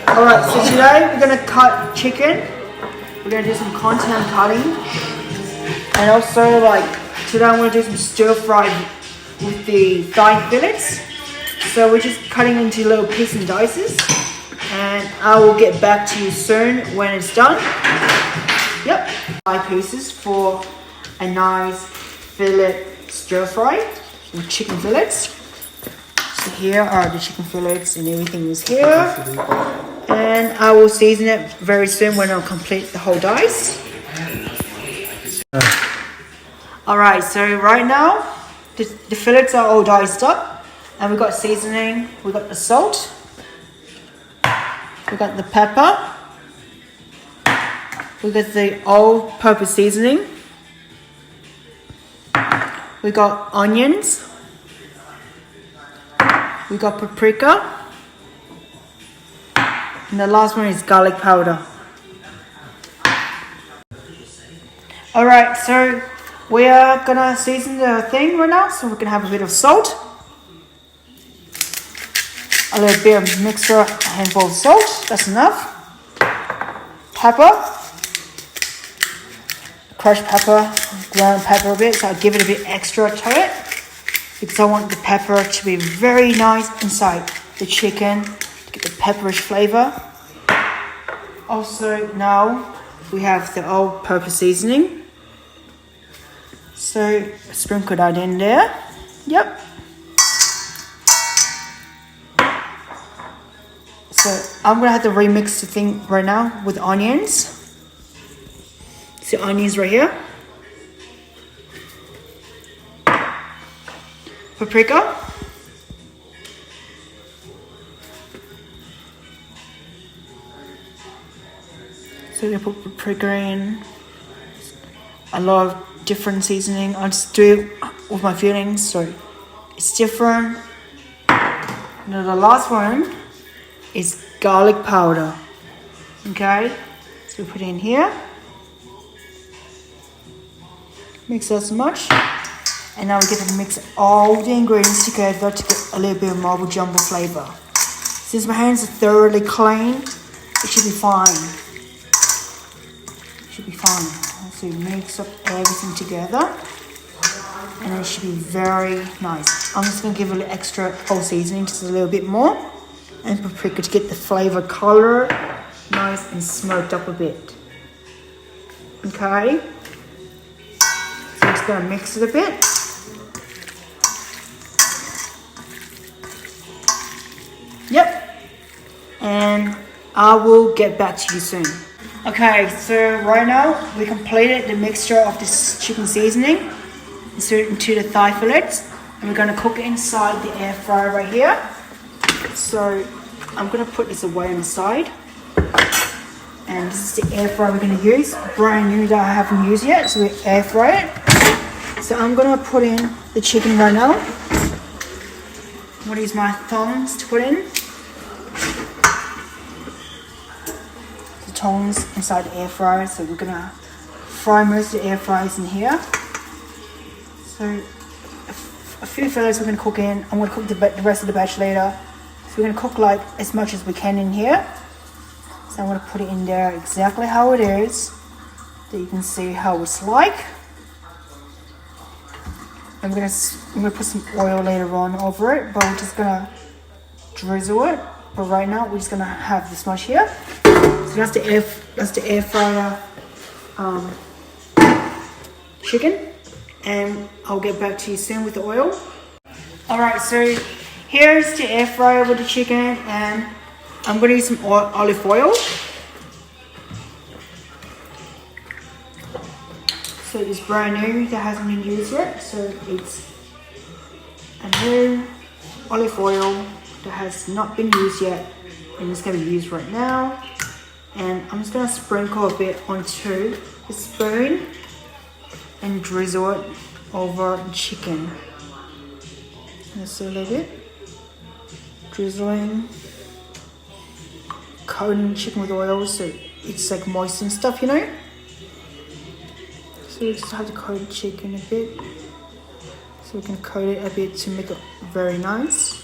Alright, so today we're gonna cut chicken. We're gonna do some content cutting. And also today I'm gonna do some stir fry with the thigh fillets. So we're just cutting into little pieces and dices. And I will get back to you soon when it's done. Yep. 5 pieces for a nice fillet stir fry with chicken fillets. So here are the chicken fillets and everything is here. And I will season it very soon when I'll complete the whole dice. Alright, so right now the fillets are all diced up. And we've got seasoning, we've got the salt, we've got the pepper, we've got the all-purpose seasoning, we've got onions, we got paprika, and the last one is garlic powder. Alright, so we are gonna season the thing right now, so we're gonna have a bit of salt, a little bit of mixture, a handful of salt, that's enough. Pepper, crushed pepper, ground pepper a bit, so I'll give it a bit extra to it. Because I want the pepper to be very nice inside the chicken to get the pepperish flavor. Also now we have the all-purpose seasoning. So sprinkle that in there. Yep. So I'm gonna have to remix the thing right now with onions. See onions right here. Paprika, so we put paprika in, a lot of different seasoning. I'll just do it with my feelings, so it's different. Now the last one is garlic powder. Okay, so we put it in here, mix as much. And now we're going to mix all the ingredients together to get a little bit of marble jumbo flavor. Since my hands are thoroughly clean, it should be fine. It should be fine. So we mix up everything together. And it should be very nice. I'm just going to give a little extra whole seasoning, just a little bit more. And paprika to get the flavor color nice and smoked up a bit. Okay. So I'm just going to mix it a bit. Yep, and I will get back to you soon. Okay, so right now we completed the mixture of this chicken seasoning. Insert it into the thigh fillets, and we're going to cook it inside the air fryer right here. So I'm going to put this away on the side, and this is the air fryer we're going to use, brand new that I haven't used yet. So we air fry it. So I'm going to put in the chicken right now. I'm going to use my tongs to put in. The tongs inside the air fryer, so we're going to fry most of the air fryers in here. So a few fillets we're going to cook in. I'm going to cook the rest of the batch later. So we're going to cook as much as we can in here. So I'm going to put it in there exactly how it is, so you can see how it's like. I'm gonna put some oil later on over it, but we're just gonna drizzle it. But right now we're just gonna have this much here. So that's the air fryer chicken, and I'll get back to you soon with the oil. Alright, so here's the air fryer with the chicken, and I'm gonna use some olive oil. So it's brand new, that hasn't been used yet. So it's a new olive oil that has not been used yet, and it's going to be used right now. And I'm just going to sprinkle a bit onto the spoon and drizzle it over the chicken. Just a little bit. Drizzling. Coating chicken with oil so it's like moist and stuff, you know. So we just have to coat the chicken a bit. So we can coat it a bit to make it very nice.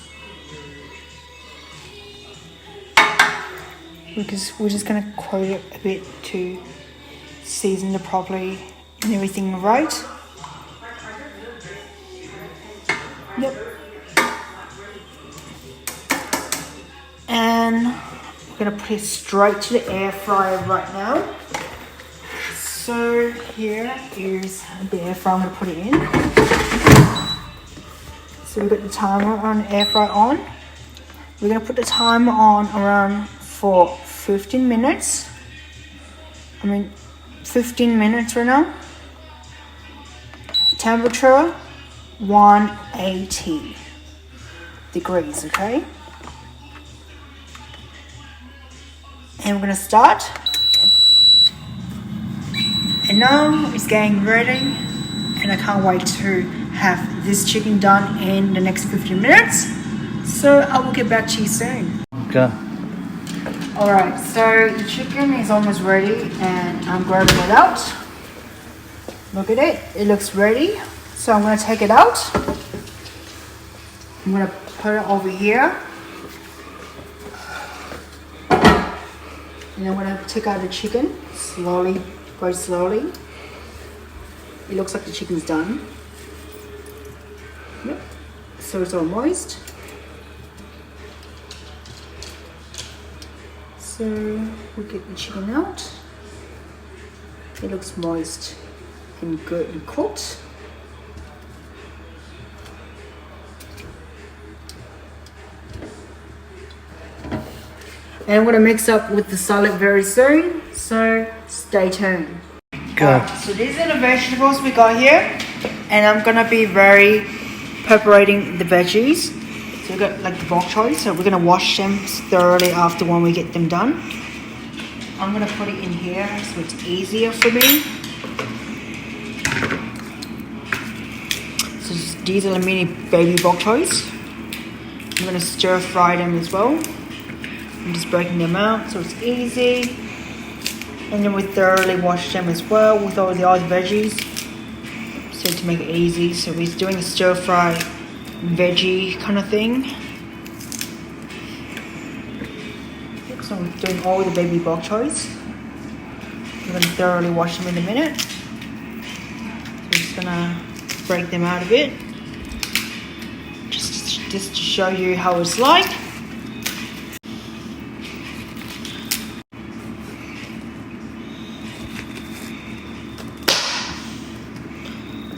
because we're just gonna coat it a bit to season it properly and everything right. Yep. And we're gonna put it straight to the air fryer right now. So here is the air fryer. I'm gonna put it in. So we've got the timer on air fryer on. We're gonna put the timer on around for 15 minutes. 15 minutes right now. Temperature 180 degrees, okay? And we're gonna start. And now it's getting ready, and I can't wait to have this chicken done in the next 15 minutes. So I will get back to you soon. Okay. Alright, so the chicken is almost ready and I'm grabbing it out. Look at it, it looks ready. So I'm going to take it out. I'm going to put it over here. And I'm going to take out the chicken slowly, very slowly. It looks like the chicken's done. Yep. So it's all moist. So we'll get the chicken out. It looks moist and good and cooked. And I'm going to mix up with the salad very soon, so stay tuned. Go. So these are the vegetables we got here, and I'm going to be very preparating the veggies. So we got like the bok choy, so we're going to wash them thoroughly after when we get them done. I'm going to put it in here so it's easier for me. So these are the mini baby bok choys. I'm going to stir fry them as well. I'm just breaking them out so it's easy. And then we thoroughly wash them as well with all the other veggies. So to make it easy, so we're doing a stir fry veggie kind of thing. So we're doing all the baby bok choys. We're going to thoroughly wash them in a minute. So we're just going to break them out a bit. Just to show you how it's like.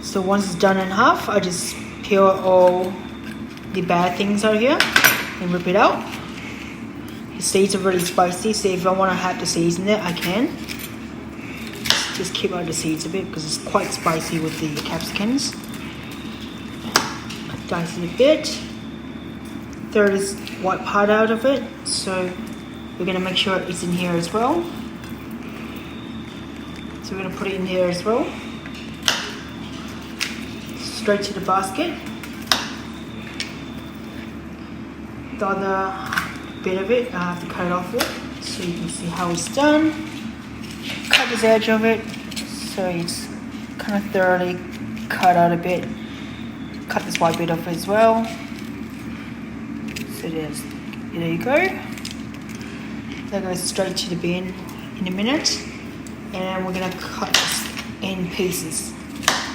So once it's done in half, I just peel all the bad things out here and rip it out. The seeds are really spicy, so if I want to have the seeds in it, I can. Just keep out the seeds a bit because it's quite spicy with the capsicums. Dice it a bit. Throw this white part out of it, so we're going to make sure it's in here as well. So we're going to put it in here as well. Straight to the basket. The other bit of it, I have to cut it off it so you can see how it's done. Cut this edge of it so it's kind of thoroughly cut out a bit. Cut this white bit off as well. So there you go. That goes straight to the bin in a minute. And we're gonna cut this in pieces.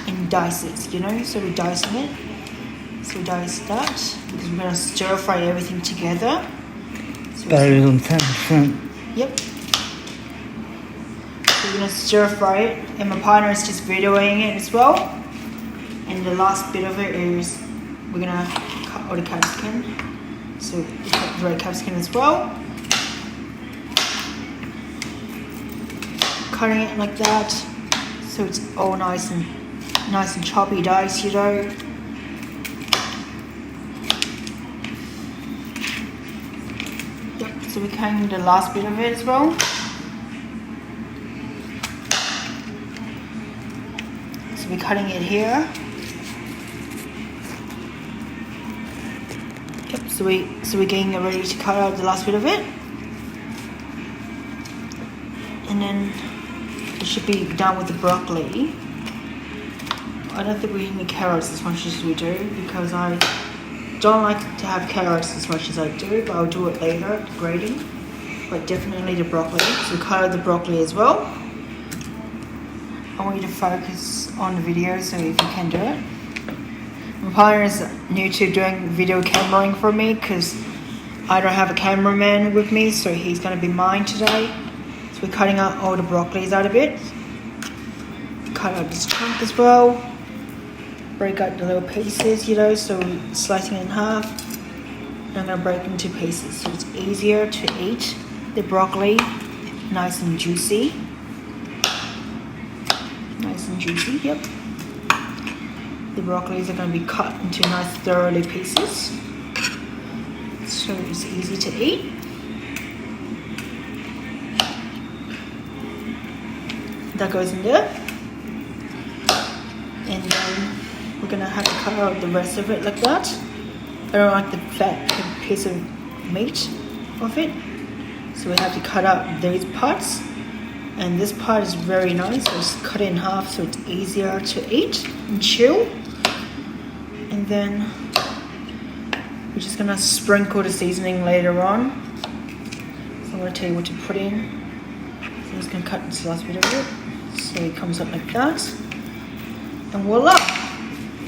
And dice it, you know, so we're dicing it. So we dice that because we're gonna stir fry everything together. So that is on 10%. Yep. So we're gonna stir fry it, and my partner is just videoing it as well. And the last bit of it is we're gonna cut all the capsicum. So we cut the red capsicum as well. Cutting it like that, so it's all nice and choppy dice, you know. Yep, so we're cutting the last bit of it as well. So we're cutting it here. Yep, so we're getting it ready to cut out the last bit of it. And then it should be done with the broccoli. I don't think we need carrots as much as we do because I don't like to have carrots as much as I do, but I'll do it later, grating. but definitely the broccoli. So cut out the broccoli as well. I want you to focus on the video, so if you can do it. My partner is new to doing video cameraing for me because I don't have a cameraman with me, so he's going to be mine today. So we're cutting out all the broccolis out a bit. Cut out this chunk as well. Break out the little pieces, you know, so slicing it in half. And I'm going to break it into pieces so it's easier to eat. The broccoli, nice and juicy. Nice and juicy, yep. The broccolis are going to be cut into nice thoroughly pieces. So it's easy to eat. That goes in there. And then we're going to have to cut out the rest of it like that. I don't like the fat piece of meat of it. So we have to cut out these parts. And this part is very nice. So just cut it in half so it's easier to eat and chew. And then we're just going to sprinkle the seasoning later on. So I'm going to tell you what to put in. So I'm just going to cut this last bit of it. So it comes up like that. And voila!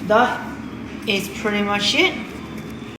That is pretty much it.